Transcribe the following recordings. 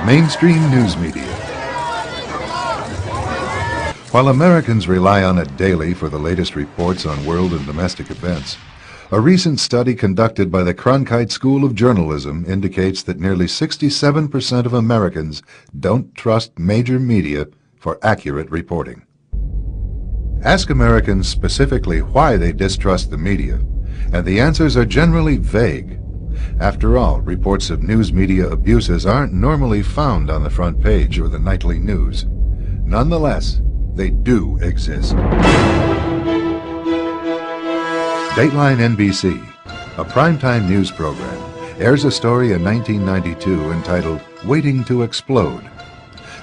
Mainstream news media. While Americans rely on it daily for the latest reports on world and domestic events, a recent study conducted by the Cronkite School of Journalism indicates that nearly 67% of Americans don't trust major media for accurate reporting. Ask Americans specifically why they distrust the media, and the answers are generally vague. After all, reports of news media abuses aren't normally found on the front page or the nightly news. Nonetheless, they do exist. Dateline NBC, a primetime news program, airs a story in 1992 entitled Waiting to Explode.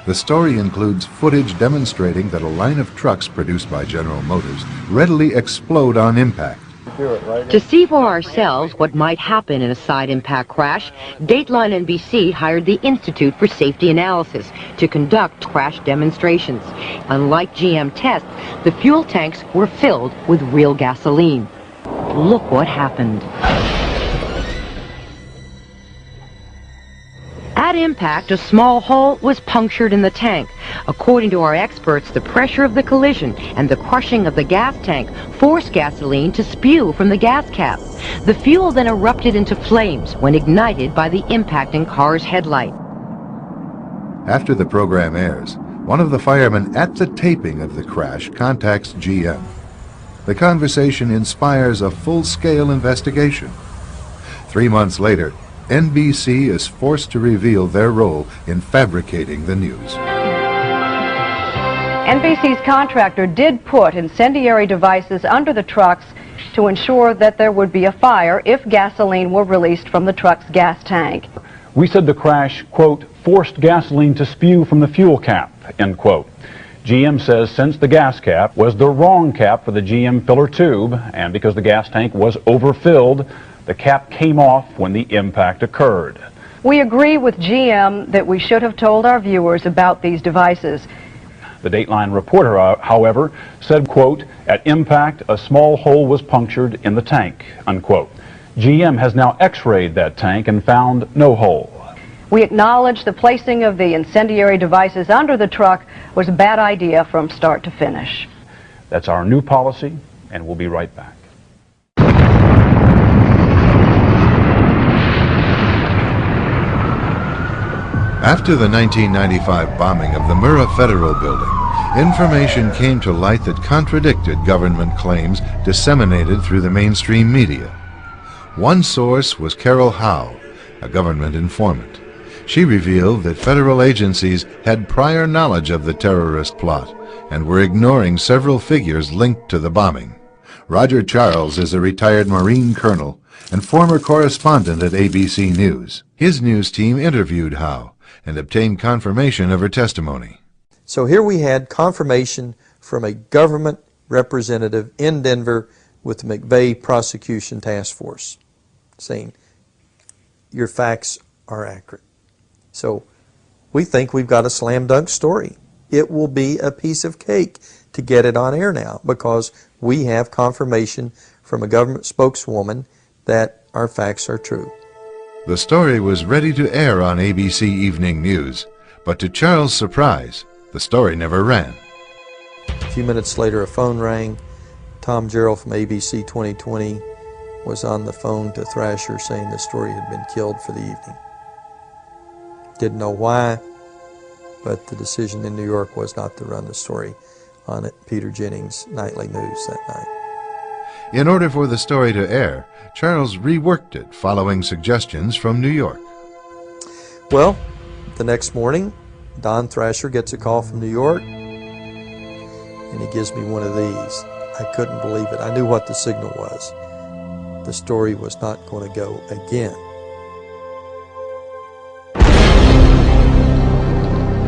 The story includes footage demonstrating that a line of trucks produced by General Motors readily explode on impact. To see for ourselves what might happen in a side impact crash, Dateline NBC hired the Institute for Safety Analysis to conduct crash demonstrations. Unlike GM tests, the fuel tanks were filled with real gasoline. Look what happened. At impact, a small hole was punctured in the tank. According to our experts, the pressure of the collision and the crushing of the gas tank forced gasoline to spew from the gas cap. The fuel then erupted into flames when ignited by the impacting car's headlight. After the program airs, one of the firemen at the taping of the crash contacts GM. The conversation inspires a full-scale investigation. 3 months later, NBC is forced to reveal their role in fabricating the news. NBC's contractor did put incendiary devices under the trucks to ensure that there would be a fire if gasoline were released from the truck's gas tank. We said the crash, quote, forced gasoline to spew from the fuel cap, end quote. GM says since the gas cap was the wrong cap for the GM filler tube, and because the gas tank was overfilled, the cap came off when the impact occurred. We agree with GM that we should have told our viewers about these devices. The Dateline reporter, however, said, quote, at impact, a small hole was punctured in the tank, unquote. GM has now x-rayed that tank and found no hole. We acknowledge the placing of the incendiary devices under the truck was a bad idea from start to finish. That's our new policy, and we'll be right back. After the 1995 bombing of the Murrah Federal Building, information came to light that contradicted government claims disseminated through the mainstream media. One source was Carol Howe, a government informant. She revealed that federal agencies had prior knowledge of the terrorist plot and were ignoring several figures linked to the bombing. Roger Charles is a retired Marine colonel and former correspondent at ABC News. His news team interviewed Howe and obtained confirmation of her testimony. So here we had confirmation from a government representative in Denver with the McVeigh Prosecution Task Force saying, your facts are accurate. So we think we've got a slam dunk story. It will be a piece of cake to get it on air now because we have confirmation from a government spokeswoman that our facts are true. The story was ready to air on ABC Evening News, but to Charles' surprise, the story never ran. A few minutes later, a phone rang. Tom Gerald from ABC 2020 was on the phone to Thrasher saying the story had been killed for the evening. Didn't know why, but the decision in New York was not to run the story on Peter Jennings' nightly news that night. In order for the story to air, Charles reworked it following suggestions from New York. Well, the next morning, Don Thrasher gets a call from New York, and he gives me one of these. I couldn't believe it. I knew what the signal was. The story was not going to go again.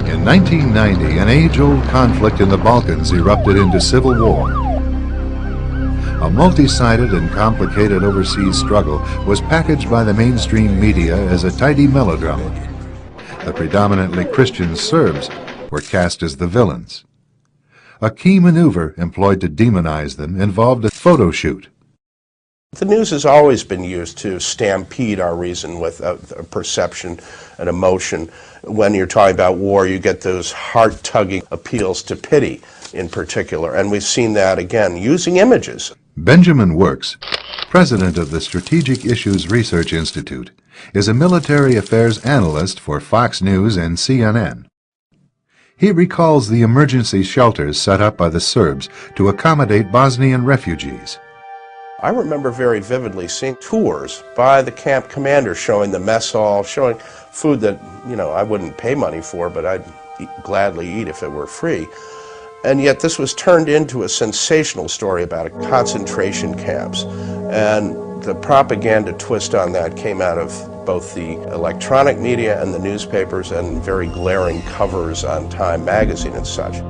In 1990, an age-old conflict in the Balkans erupted into civil war. A multi-sided and complicated overseas struggle was packaged by the mainstream media as a tidy melodrama. The predominantly Christian Serbs were cast as the villains. A key maneuver employed to demonize them involved a photo shoot. The news has always been used to stampede our reason with a perception and emotion. When you're talking about war, you get those heart-tugging appeals to pity in particular, and we've seen that again using images. Benjamin Works, president of the Strategic Issues Research Institute, is a military affairs analyst for Fox News and CNN. He recalls the emergency shelters set up by the Serbs to accommodate Bosnian refugees. I remember very vividly seeing tours by the camp commander showing the mess hall, showing food that, I wouldn't pay money for, but I'd gladly eat if it were free. And yet this was turned into a sensational story about concentration camps. And the propaganda twist on that came out of both the electronic media and the newspapers, and very glaring covers on Time magazine and such.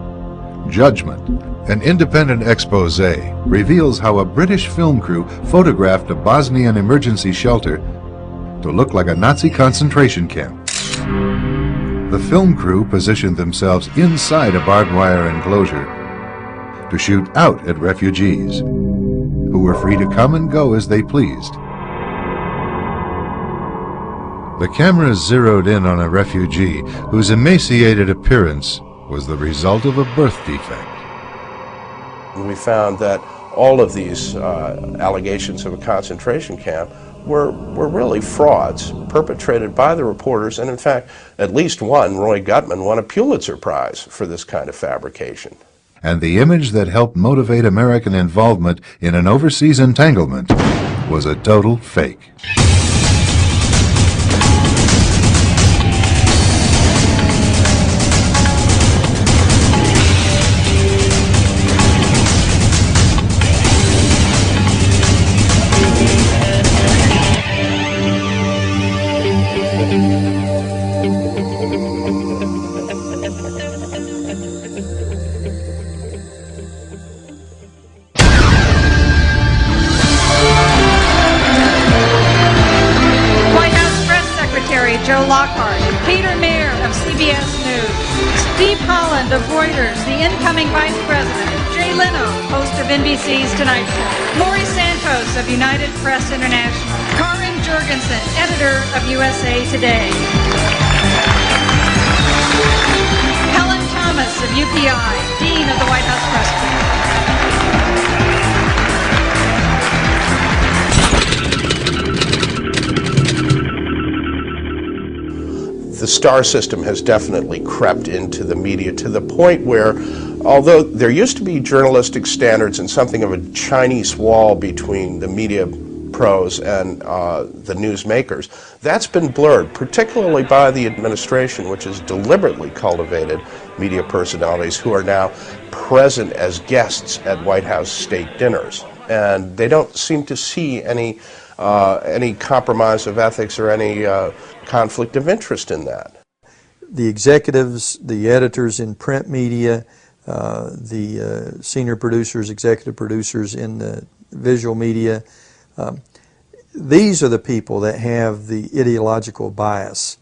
Judgment, an independent expose, reveals how a British film crew photographed a Bosnian emergency shelter to look like a Nazi concentration camp. The film crew positioned themselves inside a barbed wire enclosure to shoot out at refugees, who were free to come and go as they pleased. The cameras zeroed in on a refugee whose emaciated appearance was the result of a birth defect. We found that all of these allegations of a concentration camp were really frauds perpetrated by the reporters, and in fact, at least one, Roy Gutman, won a Pulitzer Prize for this kind of fabrication. And the image that helped motivate American involvement in an overseas entanglement was a total fake. Joe Lockhart, Peter Mayer of CBS News, Steve Holland of Reuters, the incoming Vice President, Jay Leno, host of NBC's Tonight Show, Lori Santos of United Press International, Karin Jurgensen, editor of USA Today, Helen Thomas of UPI, Dean of the White House Press Corps. The star system has definitely crept into the media to the point where, although there used to be journalistic standards and something of a Chinese wall between the media pros and the newsmakers, that's been blurred, particularly by the administration, which has deliberately cultivated media personalities who are now present as guests at White House state dinners. And they don't seem to see any compromise of ethics or any conflict of interest in that. The executives, the editors in print media, the senior producers, executive producers in the visual media, these are the people that have the ideological bias,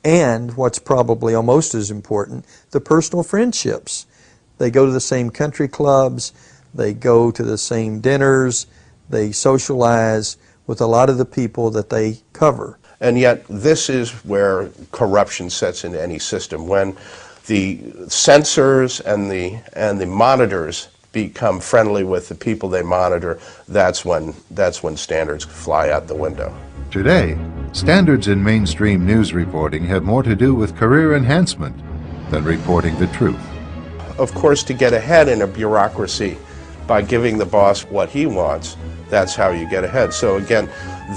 and what's probably almost as important, the personal friendships. They go to the same country clubs, they go to the same dinners, they socialize with a lot of the people that they cover. And yet this is where corruption sets into any system. When the censors and the monitors become friendly with the people they monitor, that's when standards fly out the window. Today, standards in mainstream news reporting have more to do with career enhancement than reporting the truth. Of course, to get ahead in a bureaucracy by giving the boss what he wants, that's how you get ahead. So again,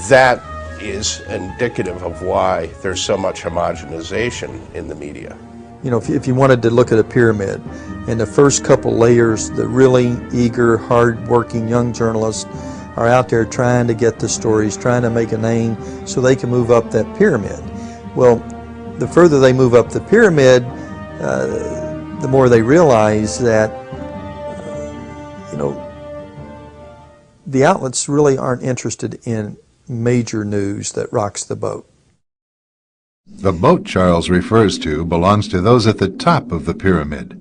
that is indicative of why there's so much homogenization in the media. You know, if you wanted to look at a pyramid, and the first couple layers, the really eager, hard-working young journalists are out there trying to get the stories, trying to make a name so they can move up that pyramid. Well, the further they move up the pyramid, the more they realize that, the outlets really aren't interested in major news that rocks the boat. The boat Charles refers to belongs to those at the top of the pyramid,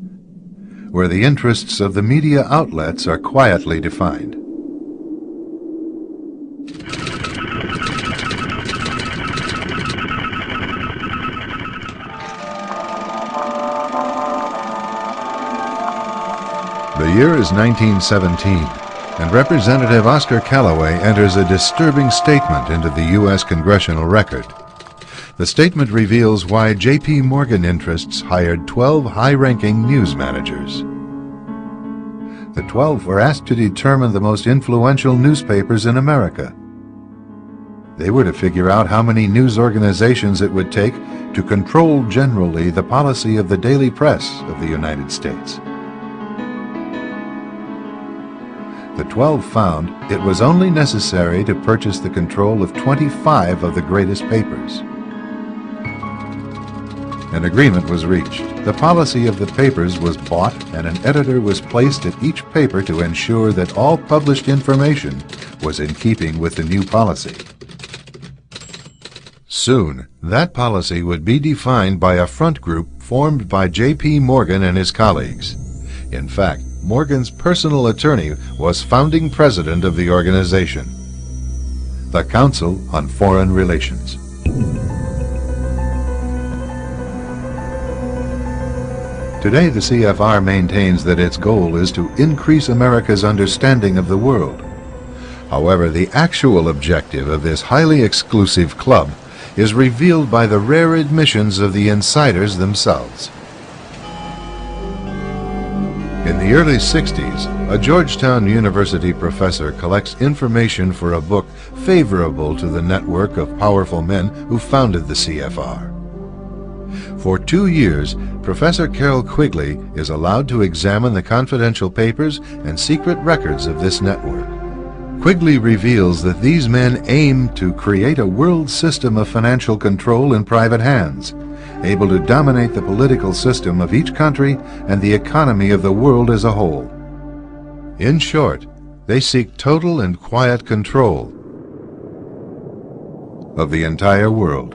where the interests of the media outlets are quietly defined. The year is 1917, and Representative Oscar Callaway enters a disturbing statement into the U.S. congressional record. The statement reveals why J.P. Morgan interests hired 12 high-ranking news managers. The 12 were asked to determine the most influential newspapers in America. They were to figure out how many news organizations it would take to control generally the policy of the daily press of the United States. The 12 found it was only necessary to purchase the control of 25 of the greatest papers. An agreement was reached. The policy of the papers was bought, and an editor was placed at each paper to ensure that all published information was in keeping with the new policy. Soon, that policy would be defined by a front group formed by J.P. Morgan and his colleagues. In fact, Morgan's personal attorney was founding president of the organization, the Council on Foreign Relations. Today, the CFR maintains that its goal is to increase America's understanding of the world. However, the actual objective of this highly exclusive club is revealed by the rare admissions of the insiders themselves. In the early 60s, a Georgetown University professor collects information for a book favorable to the network of powerful men who founded the CFR. For 2 years, Professor Carroll Quigley is allowed to examine the confidential papers and secret records of this network. Quigley reveals that these men aim to create a world system of financial control in private hands, able to dominate the political system of each country and the economy of the world as a whole. In short, they seek total and quiet control of the entire world.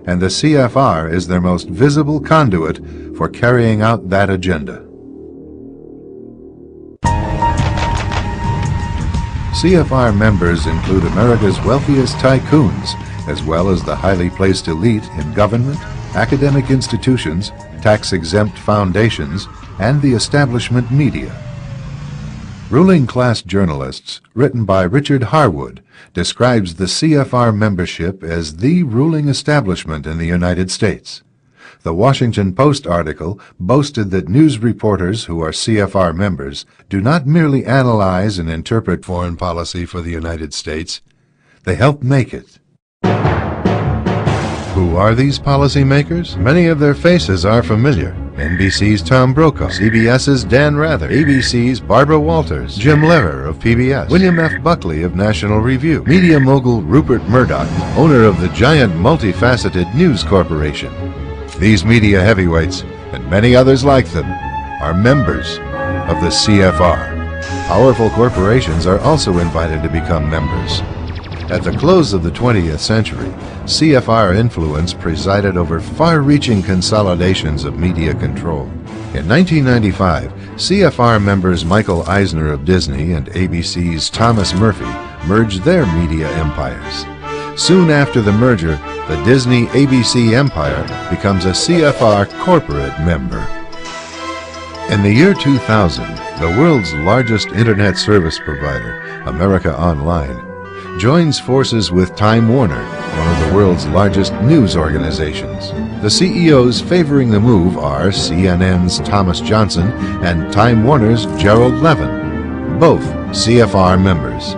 And the CFR is their most visible conduit for carrying out that agenda. CFR members include America's wealthiest tycoons, as well as the highly placed elite in government, academic institutions, tax-exempt foundations, and the establishment media. Ruling Class Journalists, written by Richard Harwood, describes the CFR membership as the ruling establishment in the United States. The Washington Post article boasted that news reporters who are CFR members do not merely analyze and interpret foreign policy for the United States, they help make it. Who are these policymakers? Many of their faces are familiar. NBC's Tom Brokaw, CBS's Dan Rather, ABC's Barbara Walters, Jim Lehrer of PBS, William F. Buckley of National Review, media mogul Rupert Murdoch, owner of the giant multifaceted News Corporation. These media heavyweights, and many others like them, are members of the CFR. Powerful corporations are also invited to become members. At the close of the 20th century, CFR influence presided over far-reaching consolidations of media control. In 1995, CFR members Michael Eisner of Disney and ABC's Thomas Murphy merged their media empires. Soon after the merger, the Disney-ABC empire becomes a CFR corporate member. In the year 2000, the world's largest internet service provider, America Online, joins forces with Time Warner, one of the world's largest news organizations. The CEOs favoring the move are CNN's Thomas Johnson and Time Warner's Gerald Levin, both CFR members.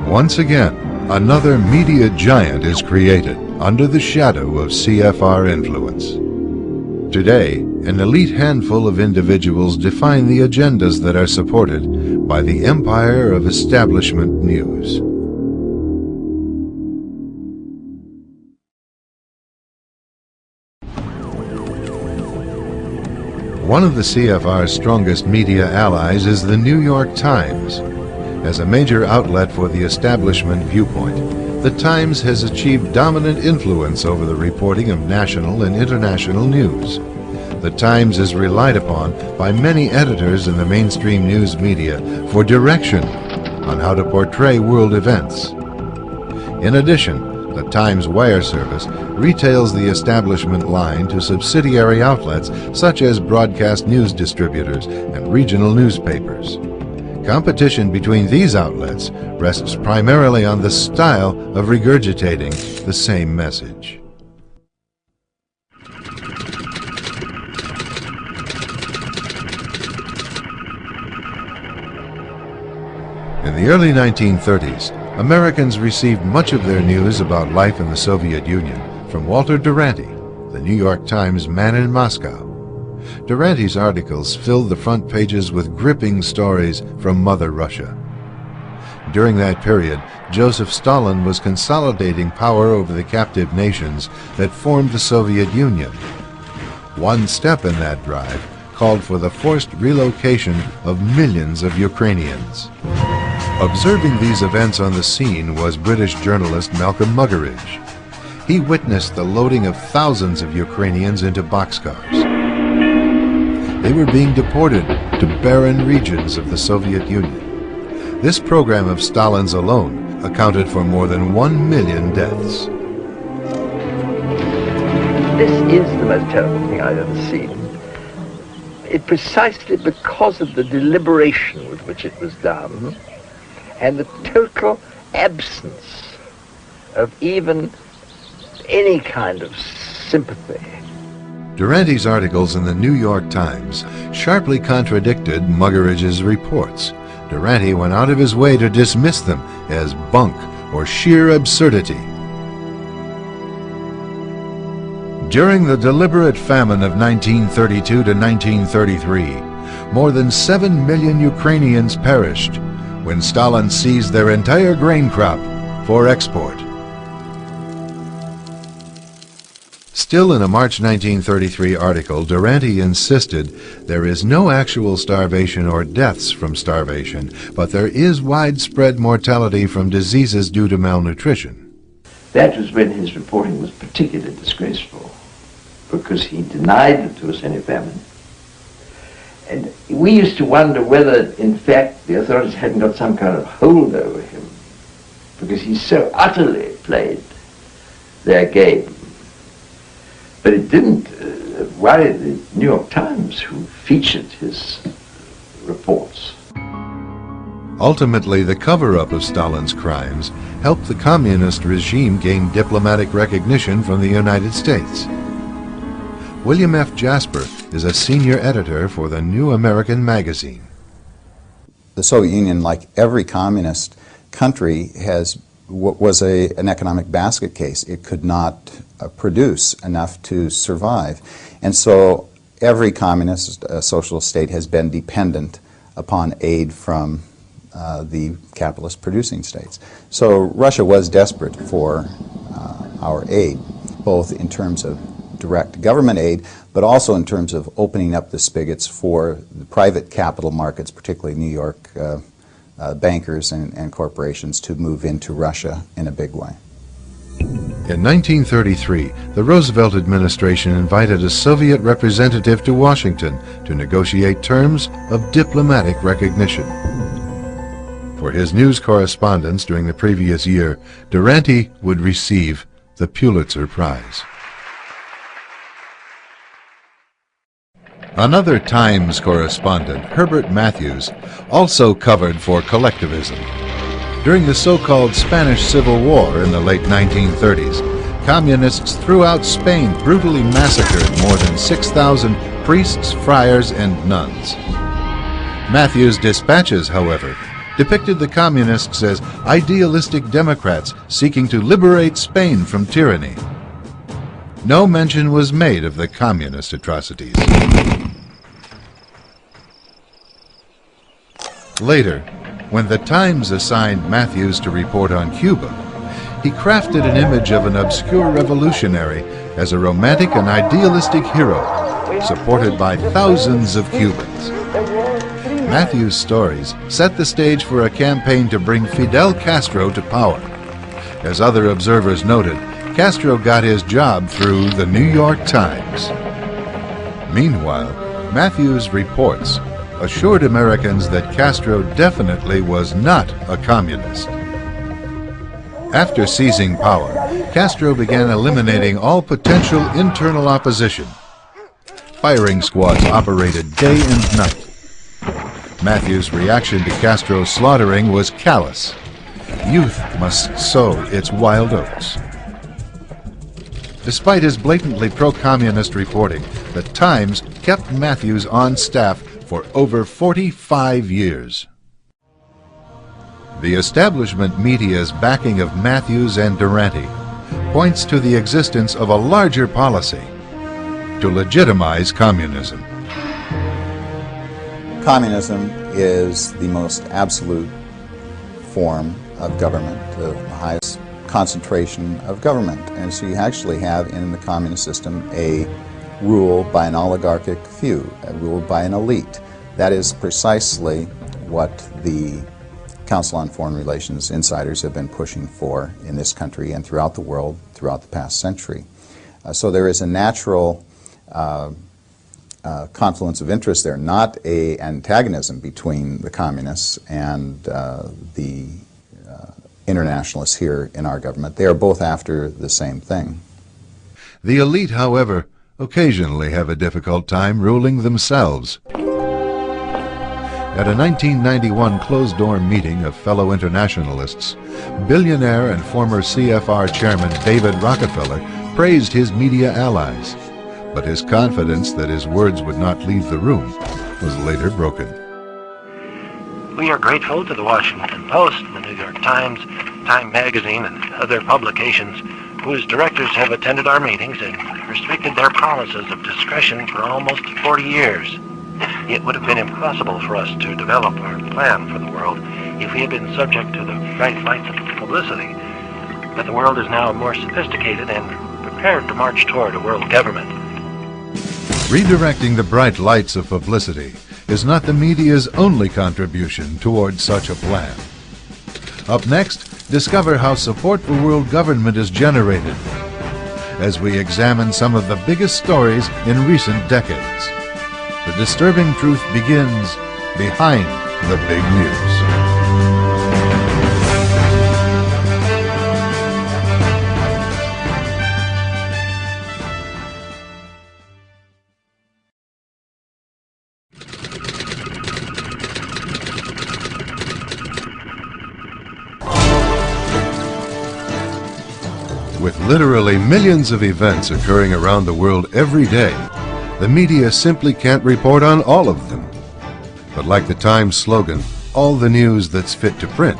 Once again, another media giant is created under the shadow of CFR influence. Today, an elite handful of individuals define the agendas that are supported by the empire of establishment news. One of the CFR's strongest media allies is the New York Times. As a major outlet for the establishment viewpoint, the Times has achieved dominant influence over the reporting of national and international news. The Times is relied upon by many editors in the mainstream news media for direction on how to portray world events. In addition, The Times wire service retails the establishment line to subsidiary outlets such as broadcast news distributors and regional newspapers. Competition between these outlets rests primarily on the style of regurgitating the same message. In the early 1930s, Americans received much of their news about life in the Soviet Union from Walter Duranty, the New York Times man in Moscow. Duranty's articles filled the front pages with gripping stories from Mother Russia. During that period, Joseph Stalin was consolidating power over the captive nations that formed the Soviet Union. One step in that drive called for the forced relocation of millions of Ukrainians. Observing these events on the scene was British journalist Malcolm Muggeridge. He witnessed the loading of thousands of Ukrainians into boxcars. They were being deported to barren regions of the Soviet Union. This program of Stalin's alone accounted for more than 1 million deaths. This is the most terrible thing I've ever seen. Precisely because of the deliberation with which it was done, and the total absence of even any kind of sympathy. Duranty's articles in the New York Times sharply contradicted Muggeridge's reports. Duranty went out of his way to dismiss them as bunk or sheer absurdity. During the deliberate famine of 1932 to 1933, more than 7 million Ukrainians perished when Stalin seized their entire grain crop for export. Still in a March 1933 article, Duranty insisted there is no actual starvation or deaths from starvation, but there is widespread mortality from diseases due to malnutrition. That was when his reporting was particularly disgraceful, because he denied that there was any famine. And we used to wonder whether, in fact, the authorities hadn't got some kind of hold over him, because he so utterly played their game. But it didn't worry the New York Times, who featured his reports. Ultimately, the cover-up of Stalin's crimes helped the communist regime gain diplomatic recognition from the United States. William F. Jasper is a senior editor for the New American Magazine. The Soviet Union, like every communist country, was an economic basket case. It could not produce enough to survive. And so every communist socialist state has been dependent upon aid from the capitalist producing states. So Russia was desperate for our aid, both in terms of direct government aid, but also in terms of opening up the spigots for the private capital markets, particularly New York bankers and corporations, to move into Russia in a big way. In 1933, the Roosevelt administration invited a Soviet representative to Washington to negotiate terms of diplomatic recognition. For his news correspondence during the previous year, Duranty would receive the Pulitzer Prize. Another Times correspondent, Herbert Matthews, also covered for collectivism. During the so-called Spanish Civil War in the late 1930s, communists throughout Spain brutally massacred more than 6,000 priests, friars, and nuns. Matthews' dispatches, however, depicted the communists as idealistic Democrats seeking to liberate Spain from tyranny. No mention was made of the communist atrocities. Later, when the Times assigned Matthews to report on Cuba, he crafted an image of an obscure revolutionary as a romantic and idealistic hero, supported by thousands of Cubans. Matthews' stories set the stage for a campaign to bring Fidel Castro to power. As other observers noted, Castro got his job through the New York Times. Meanwhile, Matthews' reports assured Americans that Castro definitely was not a communist. After seizing power, Castro began eliminating all potential internal opposition. Firing squads operated day and night. Matthews' reaction to Castro's slaughtering was callous. Youth must sow its wild oats. Despite his blatantly pro-communist reporting, the Times kept Matthews on staff for over 45 years. The establishment media's backing of Matthews and Durante points to the existence of a larger policy to legitimize communism. Communism is the most absolute form of government, the highest concentration of government. And so you actually have in the communist system a rule by an oligarchic few, a rule by an elite. That is precisely what the Council on Foreign Relations insiders have been pushing for in this country and throughout the world throughout the past century. So there is a natural confluence of interest there, not an antagonism between the communists and the internationalists here in our government. They are both after the same thing. The elite, however, occasionally have a difficult time ruling themselves. At a 1991 closed-door meeting of fellow internationalists, billionaire and former CFR chairman David Rockefeller praised his media allies, but his confidence that his words would not leave the room was later broken. We are grateful to the Washington Post, the New York Times, Time Magazine, and other publications whose directors have attended our meetings and restricted their promises of discretion for almost 40 years. It would have been impossible for us to develop our plan for the world if we had been subject to the bright lights of publicity. But the world is now more sophisticated and prepared to march toward a world government. Redirecting the bright lights of publicity is not the media's only contribution toward such a plan. Up next, discover how support for world government is generated as we examine some of the biggest stories in recent decades. The disturbing truth begins behind the big news. With literally millions of events occurring around the world every day, the media simply can't report on all of them. But like the Times slogan, all the news that's fit to print,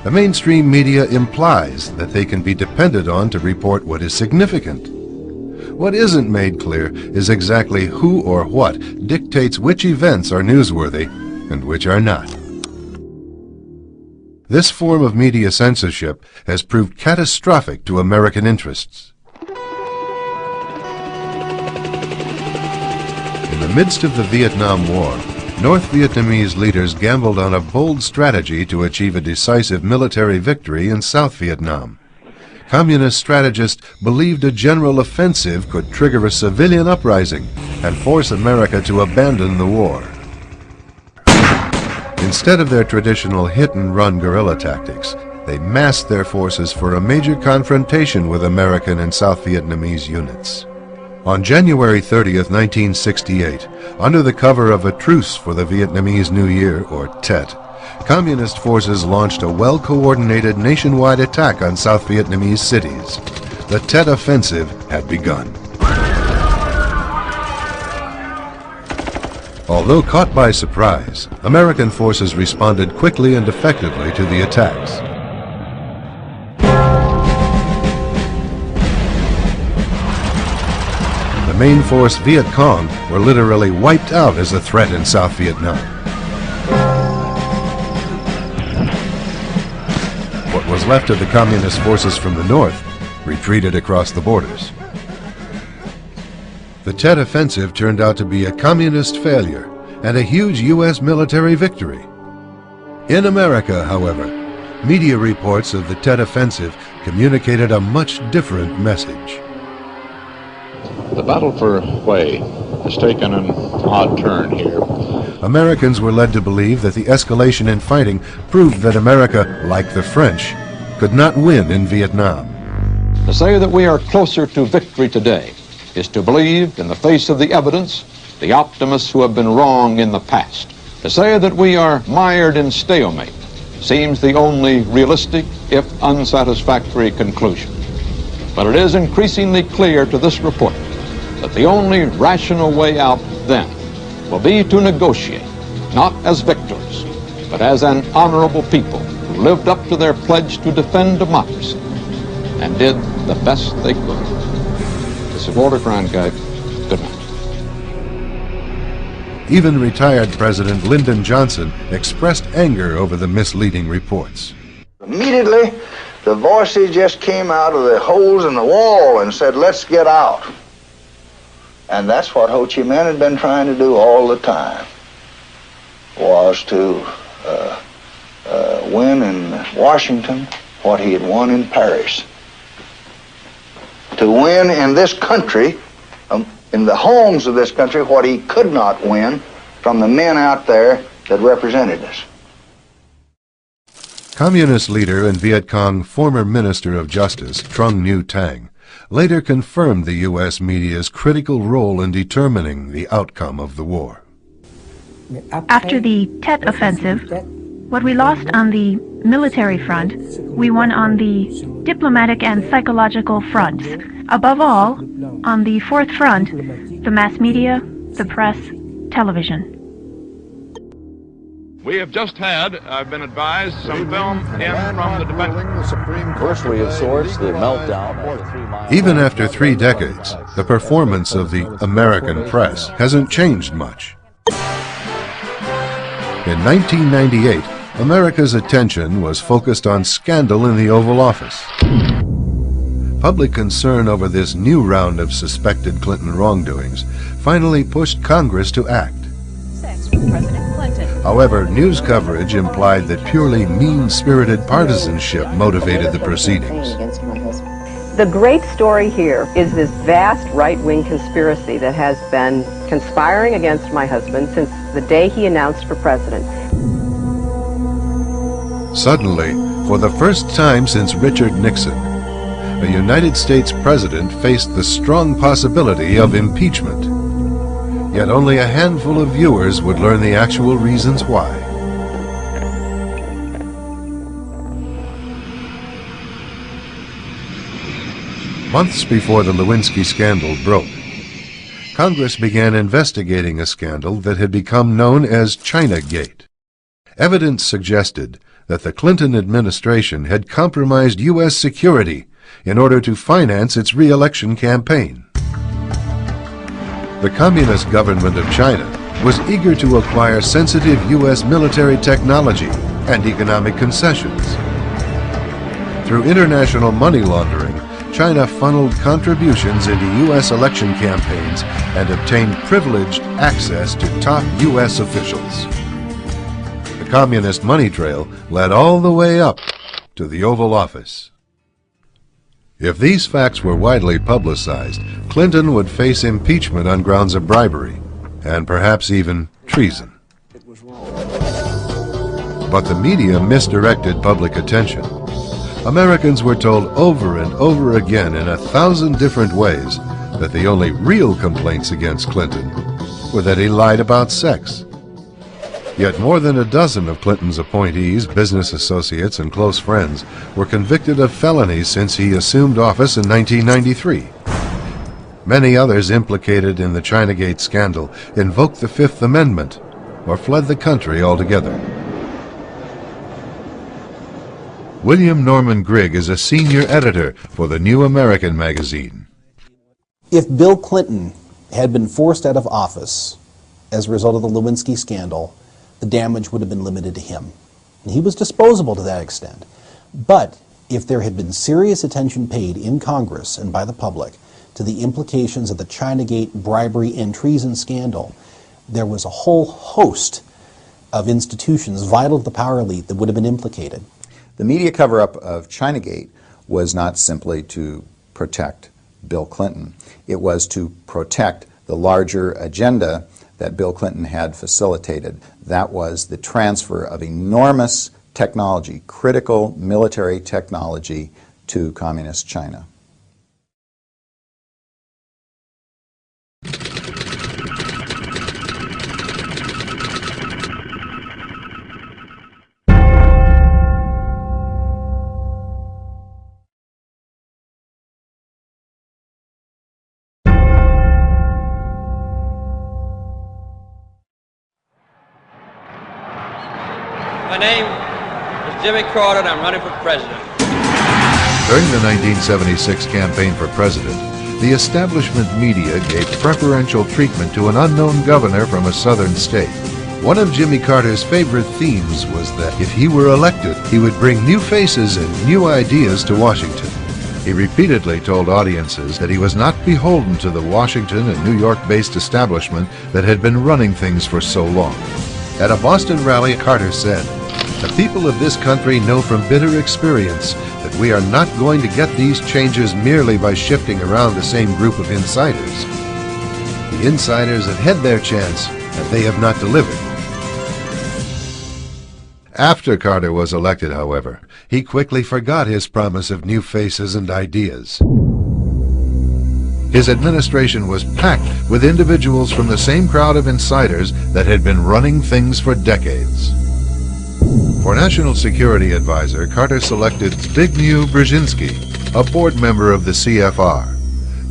the mainstream media implies that they can be depended on to report what is significant. What isn't made clear is exactly who or what dictates which events are newsworthy and which are not. This form of media censorship has proved catastrophic to American interests. In the midst of the Vietnam War, North Vietnamese leaders gambled on a bold strategy to achieve a decisive military victory in South Vietnam. Communist strategists believed a general offensive could trigger a civilian uprising and force America to abandon the war. Instead of their traditional hit-and-run guerrilla tactics, they massed their forces for a major confrontation with American and South Vietnamese units. On January 30th, 1968, under the cover of a truce for the Vietnamese New Year, or Tet, Communist forces launched a well-coordinated nationwide attack on South Vietnamese cities. The Tet Offensive had begun. Although caught by surprise, American forces responded quickly and effectively to the attacks. The main force Viet Cong were literally wiped out as a threat in South Vietnam. What was left of the communist forces from the north retreated across the borders. The Tet Offensive turned out to be a communist failure and a huge U.S. military victory. In America, however, media reports of the Tet Offensive communicated a much different message. The battle for Hue has taken an odd turn here. Americans were led to believe that the escalation in fighting proved that America, like the French, could not win in Vietnam. To say that we are closer to victory today is to believe, in the face of the evidence, the optimists who have been wrong in the past. To say that we are mired in stalemate seems the only realistic, if unsatisfactory, conclusion. But it is increasingly clear to this report that the only rational way out then will be to negotiate, not as victors, but as an honorable people who lived up to their pledge to defend democracy and did the best they could. This is Walter Cronkite. Good night. Even retired President Lyndon Johnson expressed anger over the misleading reports. Immediately, the voices just came out of the holes in the wall and said, let's get out. And that's what Ho Chi Minh had been trying to do all the time, was to win in Washington what he had won in Paris. To win in this country, in the homes of this country, what he could not win from the men out there that represented us. Communist leader and Viet Cong former Minister of Justice, Trung Nhu Tang, later confirmed the U.S. media's critical role in determining the outcome of the war. After the Tet Offensive, what we lost on the military front, we won on the diplomatic and psychological fronts. Above all, on the fourth front, the mass media, the press, television. We have just had, I've been advised, some film in from the defense. Firstly, of sorts, the meltdown. Even after 3 decades, the performance of the American press hasn't changed much. In 1998, America's attention was focused on scandal in the Oval Office. Public concern over this new round of suspected Clinton wrongdoings finally pushed Congress to act. However, news coverage implied that purely mean-spirited partisanship motivated the proceedings. The great story here is this vast right-wing conspiracy that has been conspiring against my husband since the day he announced for president. Suddenly, for the first time since Richard Nixon, a United States president faced the strong possibility of impeachment. Yet only a handful of viewers would learn the actual reasons why. Months before the Lewinsky scandal broke, Congress began investigating a scandal that had become known as Chinagate. Evidence suggested that the Clinton administration had compromised U.S. security in order to finance its re-election campaign. The Communist government of China was eager to acquire sensitive U.S. military technology and economic concessions. Through international money laundering, China funneled contributions into U.S. election campaigns and obtained privileged access to top U.S. officials. The communist money trail led all the way up to the Oval Office. If these facts were widely publicized, Clinton would face impeachment on grounds of bribery, and perhaps even treason. But the media misdirected public attention. Americans were told over and over again in 1,000 different ways that the only real complaints against Clinton were that he lied about sex. Yet more than a dozen of Clinton's appointees, business associates, and close friends were convicted of felonies since he assumed office in 1993. Many others implicated in the Chinagate scandal invoked the Fifth Amendment or fled the country altogether. William Norman Grigg is a senior editor for the New American magazine. If Bill Clinton had been forced out of office as a result of the Lewinsky scandal, the damage would have been limited to him. And he was disposable to that extent. But if there had been serious attention paid in Congress and by the public to the implications of the Chinagate bribery and treason scandal, there was a whole host of institutions vital to the power elite that would have been implicated. The media cover-up of Chinagate was not simply to protect Bill Clinton. It was to protect the larger agenda that Bill Clinton had facilitated. That was the transfer of enormous technology, critical military technology to Communist China. My name is Jimmy Carter, and I'm running for president. During the 1976 campaign for president, the establishment media gave preferential treatment to an unknown governor from a southern state. One of Jimmy Carter's favorite themes was that if he were elected, he would bring new faces and new ideas to Washington. He repeatedly told audiences that he was not beholden to the Washington and New York-based establishment that had been running things for so long. At a Boston rally, Carter said, "The people of this country know from bitter experience that we are not going to get these changes merely by shifting around the same group of insiders. The insiders have had their chance, and they have not delivered." After Carter was elected, however, he quickly forgot his promise of new faces and ideas. His administration was packed with individuals from the same crowd of insiders that had been running things for decades. For National Security Advisor, Carter selected Zbigniew Brzezinski, a board member of the CFR.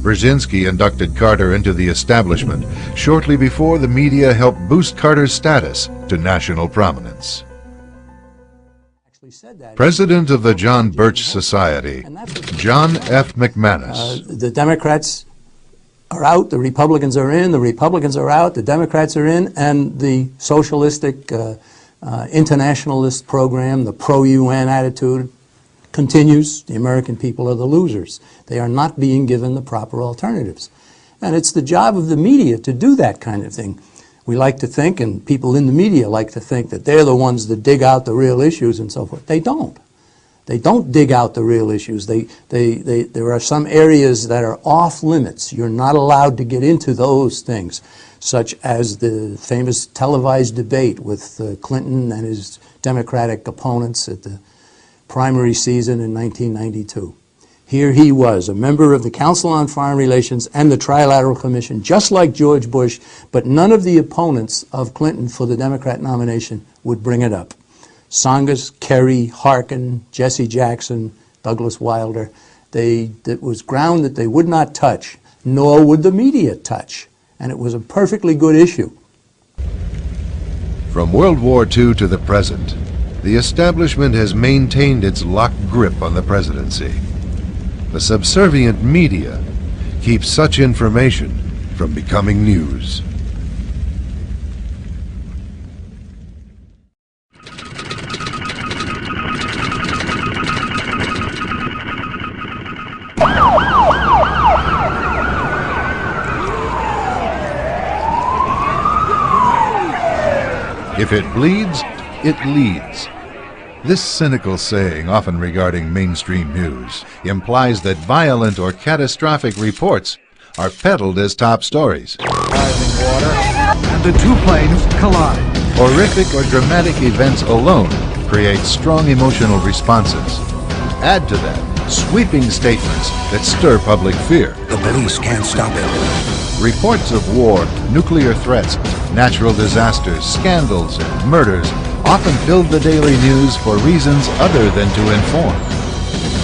Brzezinski inducted Carter into the establishment shortly before the media helped boost Carter's status to national prominence. President of the John Birch Society, John F. McManus. The Democrats are out, the Republicans are in, the Republicans are out, the Democrats are in, and the socialistic internationalist program, the pro-UN attitude, continues. The American people are the losers. They are not being given the proper alternatives. And it's the job of the media to do that kind of thing. We like to think, and people in the media like to think, that they're the ones that dig out the real issues and so forth. They don't. They don't dig out the real issues. There are some areas that are off limits. You're not allowed to get into those things, such as the famous televised debate with Clinton and his Democratic opponents at the primary season in 1992. Here he was, a member of the Council on Foreign Relations and the Trilateral Commission, just like George Bush, but none of the opponents of Clinton for the Democrat nomination would bring it up. Tsongas, Kerry, Harkin, Jesse Jackson, Douglas Wilder, it was ground that they would not touch, nor would the media touch. And it was a perfectly good issue. From World War II to the present, the establishment has maintained its locked grip on the presidency. The subservient media keeps such information from becoming news. If it bleeds, it leads. This cynical saying, often regarding mainstream news, implies that violent or catastrophic reports are peddled as top stories. Rising water, and the two planes collide. Horrific or dramatic events alone create strong emotional responses. Add to that sweeping statements that stir public fear. The police can't stop it. Reports of war, nuclear threats, natural disasters, scandals, and murders often filled the daily news for reasons other than to inform.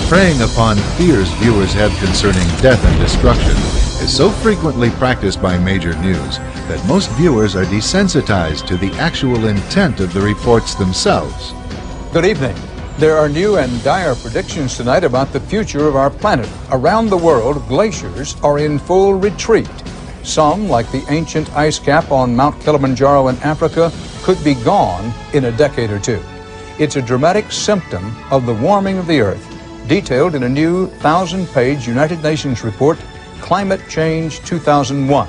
Preying upon fears viewers have concerning death and destruction is so frequently practiced by major news that most viewers are desensitized to the actual intent of the reports themselves. Good evening. There are new and dire predictions tonight about the future of our planet. Around the world, glaciers are in full retreat. Some, like the ancient ice cap on Mount Kilimanjaro in Africa, could be gone in a decade or two. It's a dramatic symptom of the warming of the Earth, detailed in a new 1,000-page United Nations report, Climate Change 2001.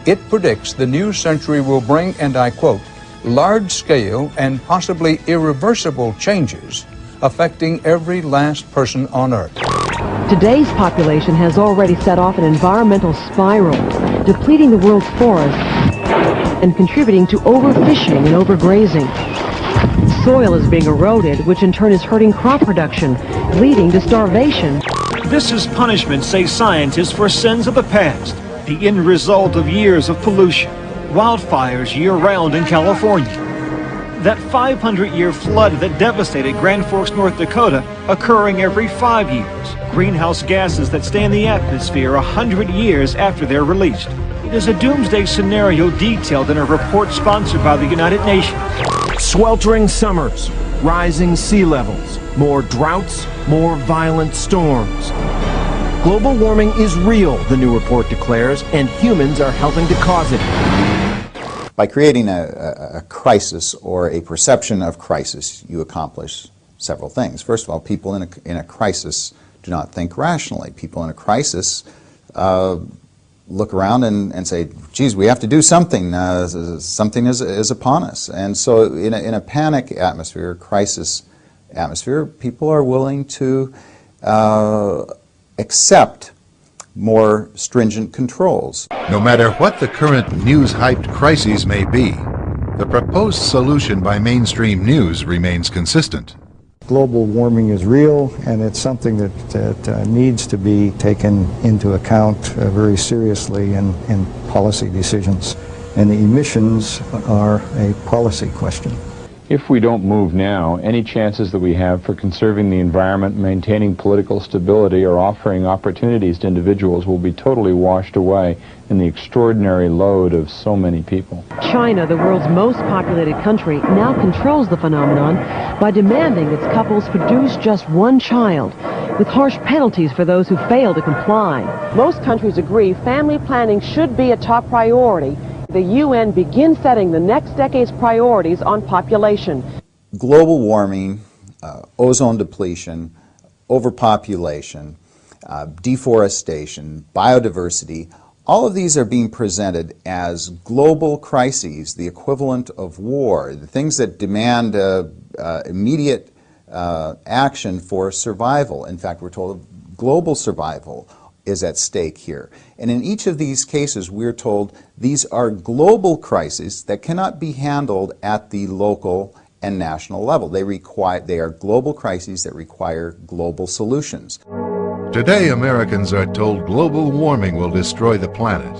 It predicts the new century will bring, and I quote, large-scale and possibly irreversible changes affecting every last person on Earth. Today's population has already set off an environmental spiral, depleting the world's forests and contributing to overfishing and overgrazing. soil is being eroded, which in turn is hurting crop production, leading to starvation. This is punishment, say scientists, for sins of the past, the end result of years of pollution, wildfires year-round in California. That 500-year flood that devastated Grand Forks, North Dakota, occurring every 5 years. Greenhouse gases that stay in the atmosphere 100 years after they're released. It is a doomsday scenario detailed in a report sponsored by the United Nations. Sweltering summers, rising sea levels, more droughts, more violent storms. Global warming is real, the new report declares, and humans are helping to cause it. By creating a crisis or a perception of crisis, you accomplish several things. First of all, people in a crisis do not think rationally. People in a crisis look around and say, geez, we have to do something. Something is upon us. And so in a panic atmosphere, crisis atmosphere, people are willing to accept more stringent controls. No matter what the current news-hyped crises may be, the proposed solution by mainstream news remains consistent. Global warming is real, and it's something that needs to be taken into account very seriously in policy decisions. And the emissions are a policy question. If we don't move now, any chances that we have for conserving the environment, maintaining political stability, or offering opportunities to individuals will be totally washed away in the extraordinary load of so many people. China, the world's most populated country, now controls the phenomenon by demanding its couples produce just one child, with harsh penalties for those who fail to comply. Most countries agree family planning should be a top priority. The UN begins setting the next decade's priorities on population. Global warming, ozone depletion, overpopulation, deforestation, biodiversity, all of these are being presented as global crises, the equivalent of war, the things that demand immediate action for survival. In fact, we're told global survival is at stake here. And in each of these cases, we're told these are global crises that cannot be handled at the local and national level. They are global crises that require global solutions. Today, Americans are told global warming will destroy the planet.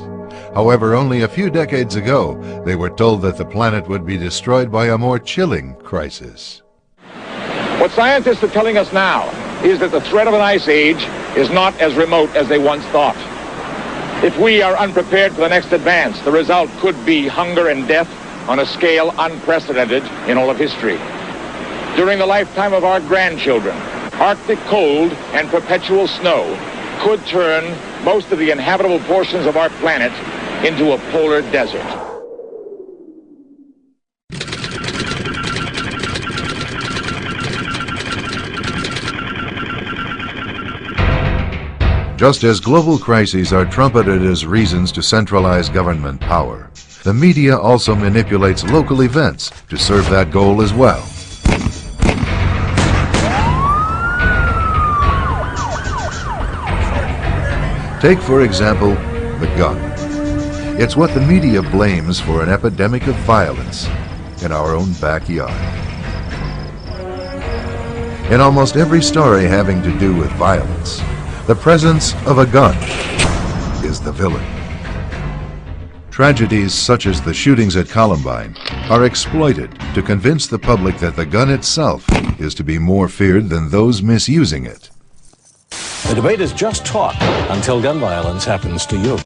However, only a few decades ago, they were told that the planet would be destroyed by a more chilling crisis. What scientists are telling us now is that the threat of an ice age is not as remote as they once thought. If we are unprepared for the next advance, the result could be hunger and death on a scale unprecedented in all of history. During the lifetime of our grandchildren, Arctic cold and perpetual snow could turn most of the inhabitable portions of our planet into a polar desert. Just as global crises are trumpeted as reasons to centralize government power, the media also manipulates local events to serve that goal as well. Take, for example, the gun. It's what the media blames for an epidemic of violence in our own backyard. In almost every story having to do with violence, the presence of a gun is the villain. Tragedies such as the shootings at Columbine are exploited to convince the public that the gun itself is to be more feared than those misusing it. The debate is just talk until gun violence happens to you.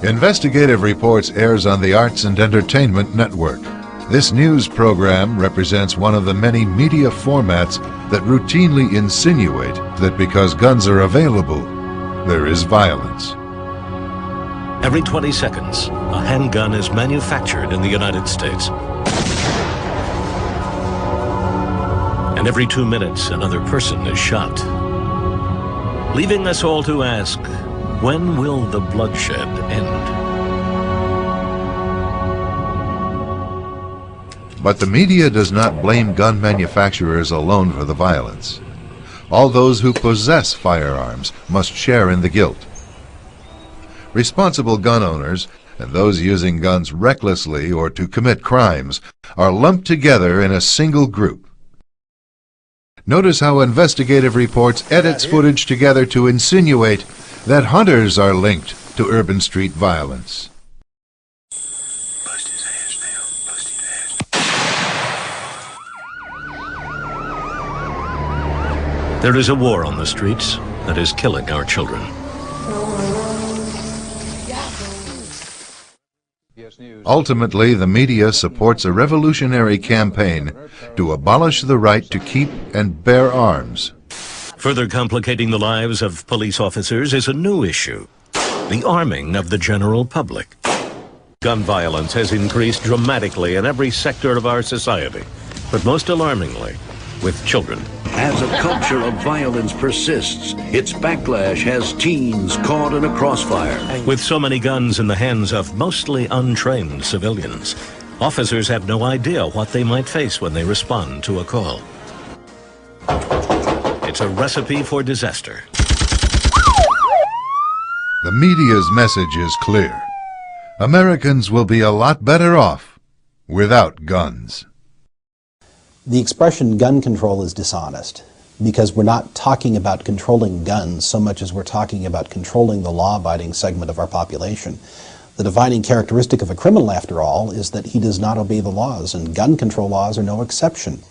Investigative Reports airs on the Arts and Entertainment Network. This news program represents one of the many media formats that routinely insinuate that because guns are available, there is violence. Every 20 seconds, a handgun is manufactured in the United States. And every 2 minutes, another person is shot. Leaving us all to ask, when will the bloodshed end? But the media does not blame gun manufacturers alone for the violence. All those who possess firearms must share in the guilt. Responsible gun owners, and those using guns recklessly or to commit crimes are lumped together in a single group. Notice how investigative reports edits footage together to insinuate that hunters are linked to urban street violence. There is a war on the streets that is killing our children. Ultimately, the media supports a revolutionary campaign to abolish the right to keep and bear arms. Further complicating the lives of police officers is a new issue: the arming of the general public. Gun violence has increased dramatically in every sector of our society, but most alarmingly, with children. As a culture of violence persists, its backlash has teens caught in a crossfire. With so many guns in the hands of mostly untrained civilians, officers have no idea what they might face when they respond to a call. It's a recipe for disaster. The media's message is clear. Americans will be a lot better off without guns. The expression gun control is dishonest because we're not talking about controlling guns so much as we're talking about controlling the law-abiding segment of our population. The defining characteristic of a criminal, after all, is that he does not obey the laws, and gun control laws are no exception.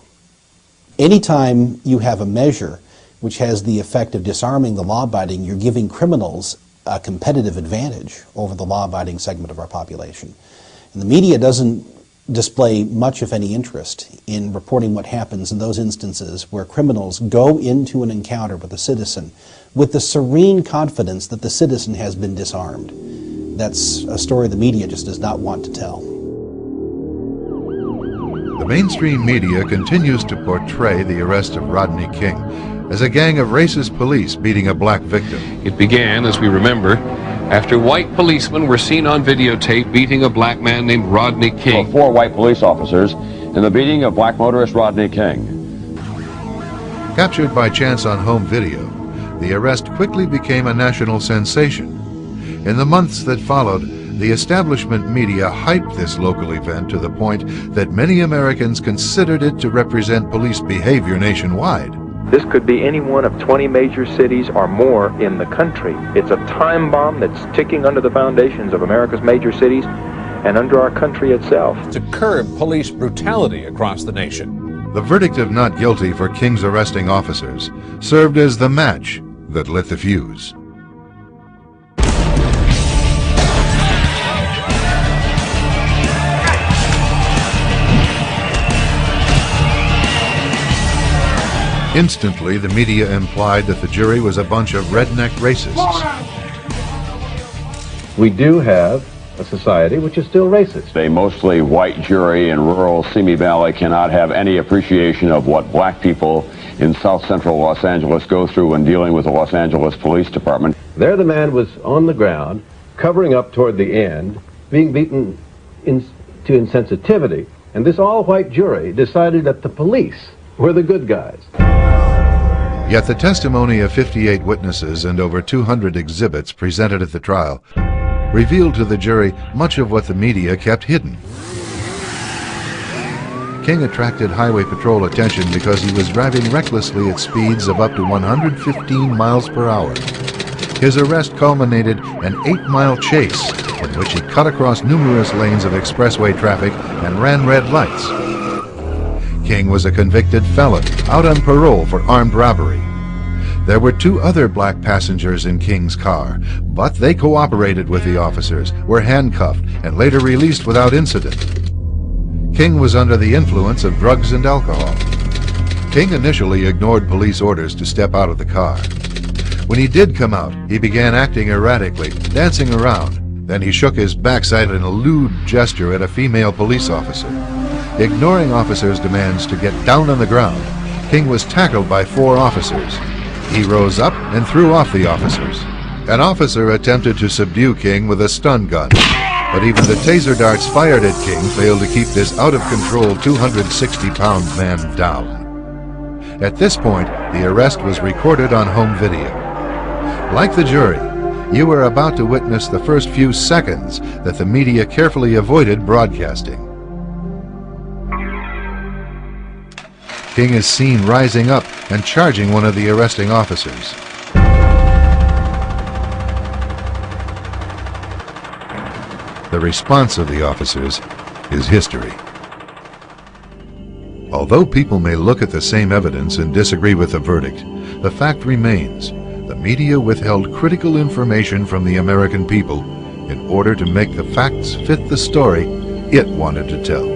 Anytime you have a measure which has the effect of disarming the law-abiding, you're giving criminals a competitive advantage over the law-abiding segment of our population. And the media doesn't display much, if any, interest in reporting what happens in those instances where criminals go into an encounter with a citizen with the serene confidence that the citizen has been disarmed. That's a story the media just does not want to tell. The mainstream media continues to portray the arrest of Rodney King as a gang of racist police beating a black victim. It began, as we remember, after white policemen were seen on videotape beating a black man named Rodney King. 4 white police officers in the beating of black motorist Rodney King. Captured by chance on home video, the arrest quickly became a national sensation. In the months that followed, the establishment media hyped this local event to the point that many Americans considered it to represent police behavior nationwide. This could be any one of 20 major cities or more in the country. It's a time bomb that's ticking under the foundations of America's major cities and under our country itself. To curb police brutality across the nation. The verdict of not guilty for King's arresting officers served as the match that lit the fuse. Instantly, the media implied that the jury was a bunch of redneck racists. We do have a society which is still racist. A mostly white jury in rural Simi Valley cannot have any appreciation of what black people in south central Los Angeles go through when dealing with the Los Angeles Police Department. There the man was on the ground, covering up toward the end, being beaten to insensitivity. And this all-white jury decided that the police were the good guys. Yet the testimony of 58 witnesses and over 200 exhibits presented at the trial revealed to the jury much of what the media kept hidden. King attracted highway patrol attention because he was driving recklessly at speeds of up to 115 miles per hour. His arrest culminated an 8-mile chase in which he cut across numerous lanes of expressway traffic and ran red lights. King was a convicted felon, out on parole for armed robbery. There were 2 other black passengers in King's car, but they cooperated with the officers, were handcuffed, and later released without incident. King was under the influence of drugs and alcohol. King initially ignored police orders to step out of the car. When he did come out, he began acting erratically, dancing around. Then he shook his backside in a lewd gesture at a female police officer. Ignoring officers' demands to get down on the ground, King was tackled by 4 officers. He rose up and threw off the officers. An officer attempted to subdue King with a stun gun, but even the taser darts fired at King failed to keep this out-of-control 260-pound man down. At this point, the arrest was recorded on home video. Like the jury, you are about to witness the first few seconds that the media carefully avoided broadcasting. King is seen rising up and charging one of the arresting officers. The response of the officers is history. Although people may look at the same evidence and disagree with the verdict, the fact remains: the media withheld critical information from the American people in order to make the facts fit the story it wanted to tell.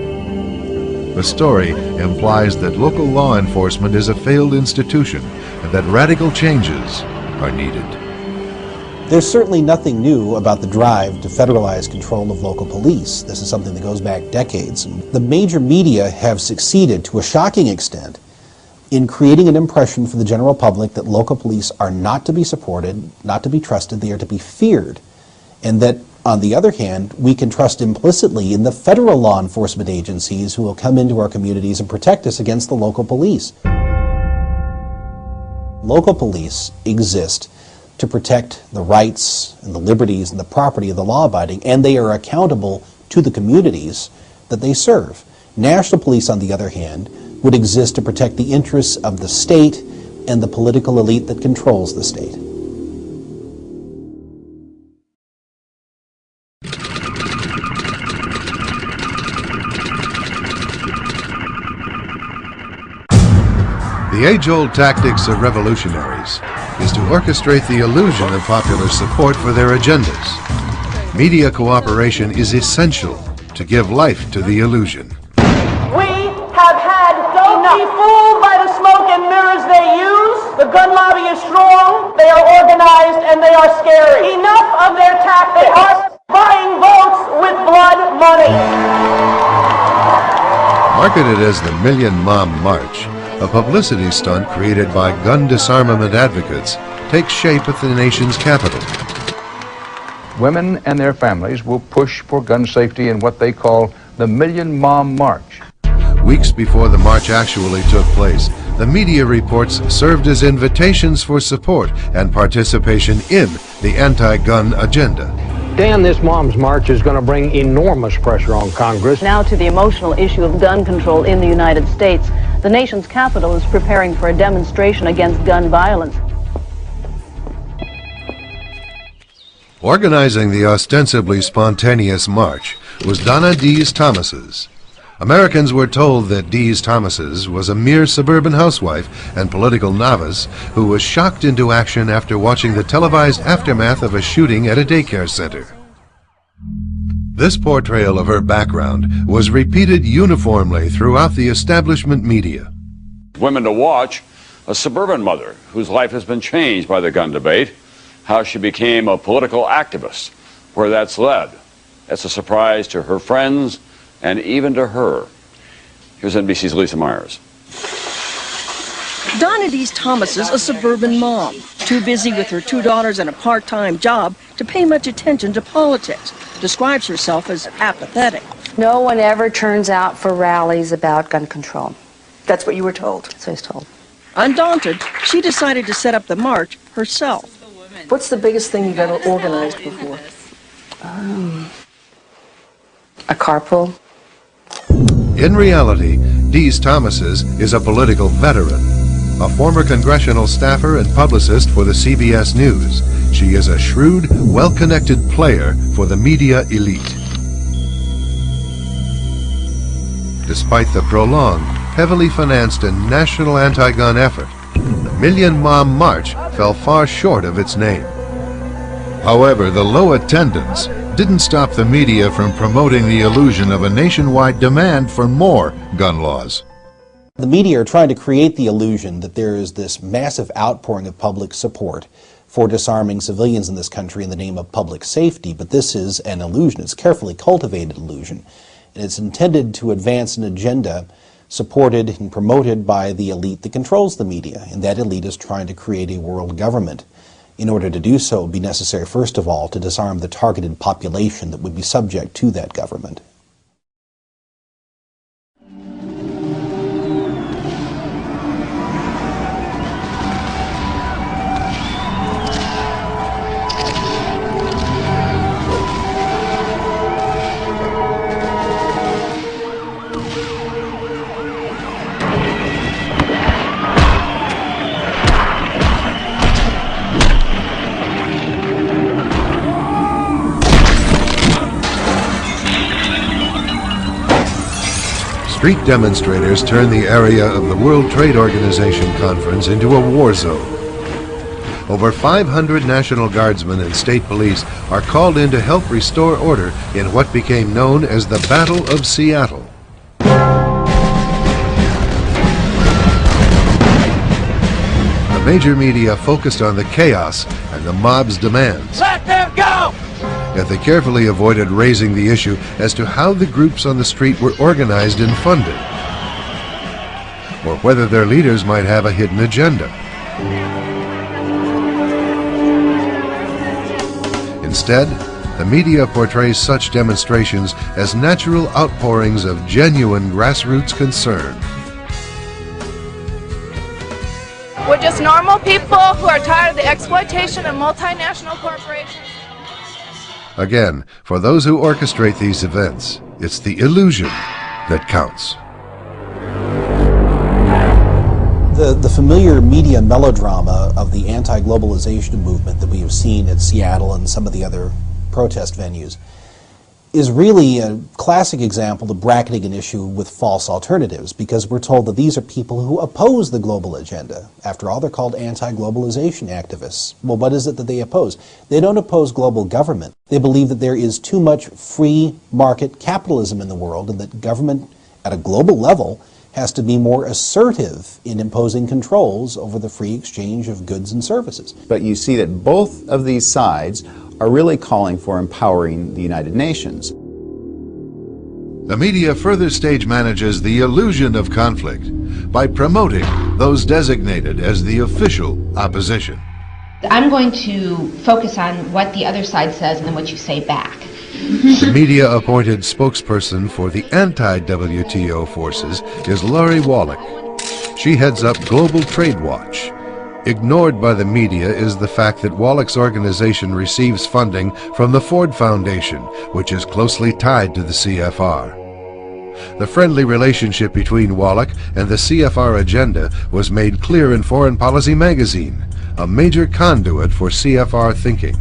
The story implies that local law enforcement is a failed institution and that radical changes are needed. There's certainly nothing new about the drive to federalize control of local police. This is something that goes back decades. The major media have succeeded to a shocking extent in creating an impression for the general public that local police are not to be supported, not to be trusted, they are to be feared. And that, on the other hand, we can trust implicitly in the federal law enforcement agencies who will come into our communities and protect us against the local police. Local police exist to protect the rights and the liberties and the property of the law-abiding, and they are accountable to the communities that they serve. National police, on the other hand, would exist to protect the interests of the state and the political elite that controls the state. The age-old tactics of revolutionaries is to orchestrate the illusion of popular support for their agendas. Media cooperation is essential to give life to the illusion. We have had don't be fooled by the smoke and mirrors they use. The gun lobby is strong, they are organized, and they are scary. Enough of their tactics. Us buying votes with blood money. Marketed as the Million Mom March, a publicity stunt created by gun disarmament advocates takes shape at the nation's capital. Women and their families will push for gun safety in what they call the Million Mom March. Weeks before the march actually took place, the media reports served as invitations for support and participation in the anti-gun agenda. Dan, this Mom's March is going to bring enormous pressure on Congress. Now to the emotional issue of gun control in the United States. The nation's capital is preparing for a demonstration against gun violence. Organizing the ostensibly spontaneous march was Donna Dees Thomas's. Americans were told that Dees Thomas's was a mere suburban housewife and political novice who was shocked into action after watching the televised aftermath of a shooting at a daycare center. This portrayal of her background was repeated uniformly throughout the establishment media. Women to watch: a suburban mother whose life has been changed by the gun debate, how she became a political activist, where that's led. It's a surprise to her friends and even to her. Here's NBC's Lisa Myers. Donna Dees Thomas is a suburban mom, too busy with her 2 daughters and a part-time job to pay much attention to politics. Describes herself as apathetic. No one ever turns out for rallies about gun control. That's what you were told? That's what I was told. Undaunted, she decided to set up the march herself. What's the biggest thing you've ever organized before? A carpool. In reality, Dees Thomas's is a political veteran, a former congressional staffer and publicist for the CBS News. She is a shrewd, well-connected player for the media elite. Despite the prolonged, heavily financed and national anti-gun effort, the Million Mom March fell far short of its name. However, the low attendance didn't stop the media from promoting the illusion of a nationwide demand for more gun laws. The media are trying to create the illusion that there is this massive outpouring of public support for disarming civilians in this country in the name of public safety, but this is an illusion. It's a carefully cultivated illusion, and it's intended to advance an agenda supported and promoted by the elite that controls the media, and that elite is trying to create a world government. In order to do so, it would be necessary, first of all, to disarm the targeted population that would be subject to that government. street demonstrators turned the area of the World Trade Organization conference into a war zone. Over 500 National Guardsmen and state police are called in to help restore order in what became known as the Battle of Seattle. The major media focused on the chaos and the mob's demands. Let them go! Yet they carefully avoided raising the issue as to how the groups on the street were organized and funded, or whether their leaders might have a hidden agenda. Instead, the media portrays such demonstrations as natural outpourings of genuine grassroots concern. We're just normal people who are tired of the exploitation of multinational corporations. Again, for those who orchestrate these events, it's the illusion that counts. The familiar media melodrama of the anti-globalization movement that we have seen at Seattle and some of the other protest venues is really a classic example of bracketing an issue with false alternatives, because we're told that these are people who oppose the global agenda. After all, they're called anti-globalization activists. Well, what is it that they oppose? They don't oppose global government. They believe that there is too much free market capitalism in the world, and that government at a global level has to be more assertive in imposing controls over the free exchange of goods and services. But you see that both of these sides are really calling for empowering the United Nations. The media further stage manages the illusion of conflict by promoting those designated as the official opposition. I'm going to focus on what the other side says and then what you say back. The media-appointed spokesperson for the anti-WTO forces is Lori Wallach. She heads up Global Trade Watch. Ignored by the media is the fact that Wallach's organization receives funding from the Ford Foundation, which is closely tied to the CFR. The friendly relationship between Wallach and the CFR agenda was made clear in Foreign Policy magazine, a major conduit for CFR thinking.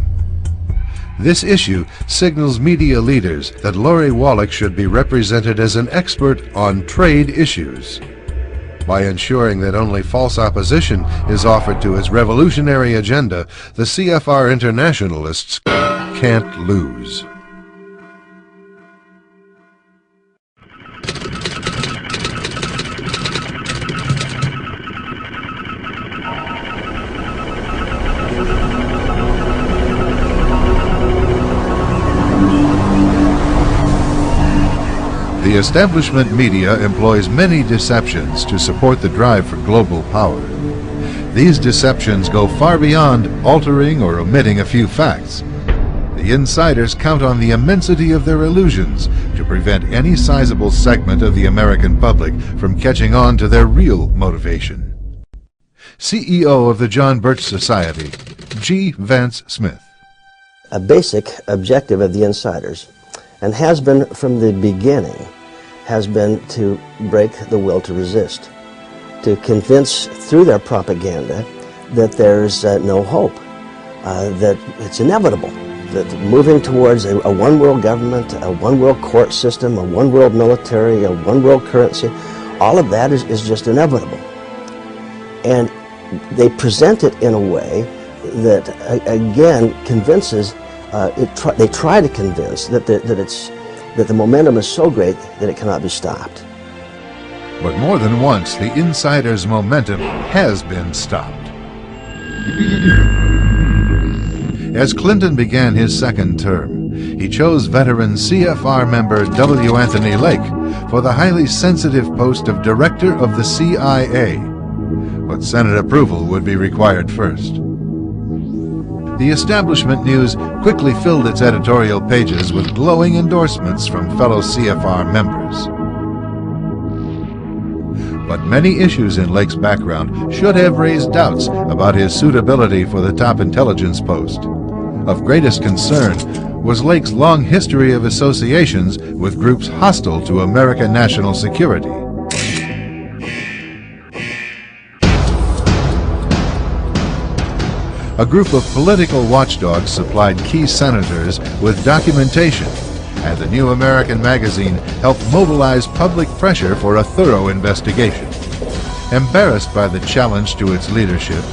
This issue signals media leaders that Lori Wallach should be represented as an expert on trade issues. By ensuring that only false opposition is offered to its revolutionary agenda, the CFR internationalists can't lose. The establishment media employs many deceptions to support the drive for global power. These deceptions go far beyond altering or omitting a few facts. The insiders count on the immensity of their illusions to prevent any sizable segment of the American public from catching on to their real motivation. CEO of the John Birch Society, G. Vance Smith. A basic objective of the insiders, and has been from the beginning, has been to break the will to resist, to convince through their propaganda that there's no hope, that it's inevitable, that moving towards a one-world government, a one-world court system, a one-world military, a one-world currency, all of that is just inevitable. And they present it in a way that, again, convinces, they try to convince that the momentum is so great that it cannot be stopped. But more than once, the insiders' momentum has been stopped. As Clinton began his second term, he chose veteran CFR member W. Anthony Lake for the highly sensitive post of Director of the CIA. But Senate approval would be required first. The establishment news quickly filled its editorial pages with glowing endorsements from fellow CFR members. But many issues in Lake's background should have raised doubts about his suitability for the top intelligence post. Of greatest concern was Lake's long history of associations with groups hostile to American national security. A group of political watchdogs supplied key senators with documentation and the New American magazine helped mobilize public pressure for a thorough investigation. Embarrassed by the challenge to its leadership,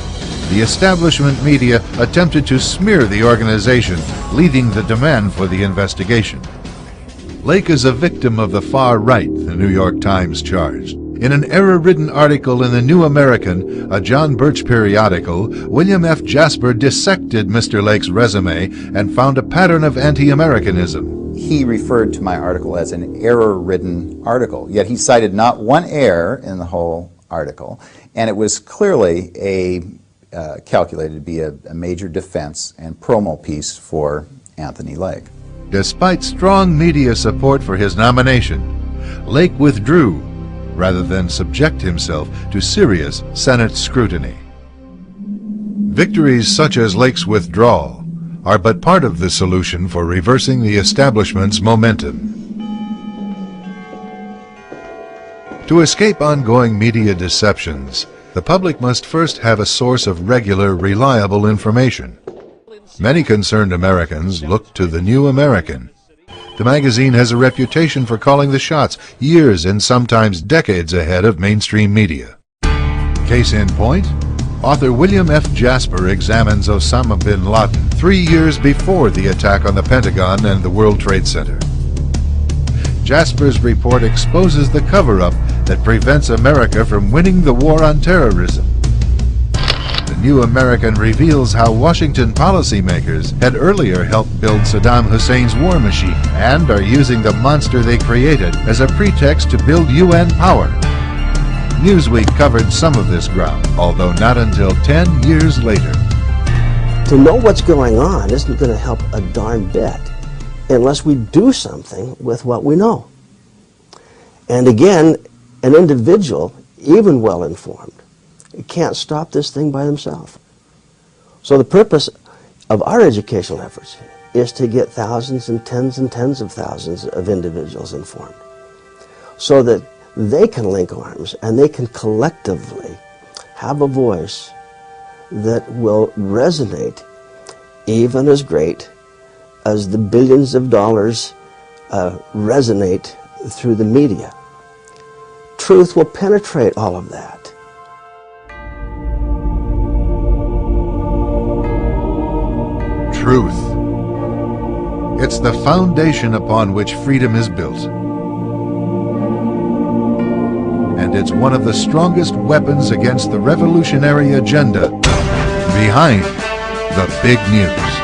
the establishment media attempted to smear the organization, leading the demand for the investigation. Lake is a victim of the far right, the New York Times charged. In an error-ridden article in the New American, a John Birch periodical, William F. Jasper dissected Mr. Lake's resume and found a pattern of anti-Americanism. He referred to my article as an error-ridden article, yet he cited not one error in the whole article, and it was clearly calculated to be a major defense and promo piece for Anthony Lake. Despite strong media support for his nomination, Lake withdrew rather than subject himself to serious Senate scrutiny. Victories such as Lake's withdrawal are but part of the solution for reversing the establishment's momentum. To escape ongoing media deceptions, the public must first have a source of regular, reliable information. Many concerned Americans look to the New American. The magazine has a reputation for calling the shots years and sometimes decades ahead of mainstream media. Case in point, author William F. Jasper examines Osama bin Laden 3 years before the attack on the Pentagon and the World Trade Center. Jasper's report exposes the cover-up that prevents America from winning the war on terrorism. The New American reveals how Washington policymakers had earlier helped build Saddam Hussein's war machine and are using the monster they created as a pretext to build UN power. Newsweek covered some of this ground, although not until 10 years later. To know what's going on isn't going to help a darn bit unless we do something with what we know. And again, an individual, even well-informed, can't stop this thing by himself. So the purpose of our educational efforts is to get thousands and tens of thousands of individuals informed so that they can link arms and they can collectively have a voice that will resonate even as great as the billions of dollars resonate through the media. Truth will penetrate all of that. Truth. It's the foundation upon which freedom is built. And it's one of the strongest weapons against the revolutionary agenda behind the big news.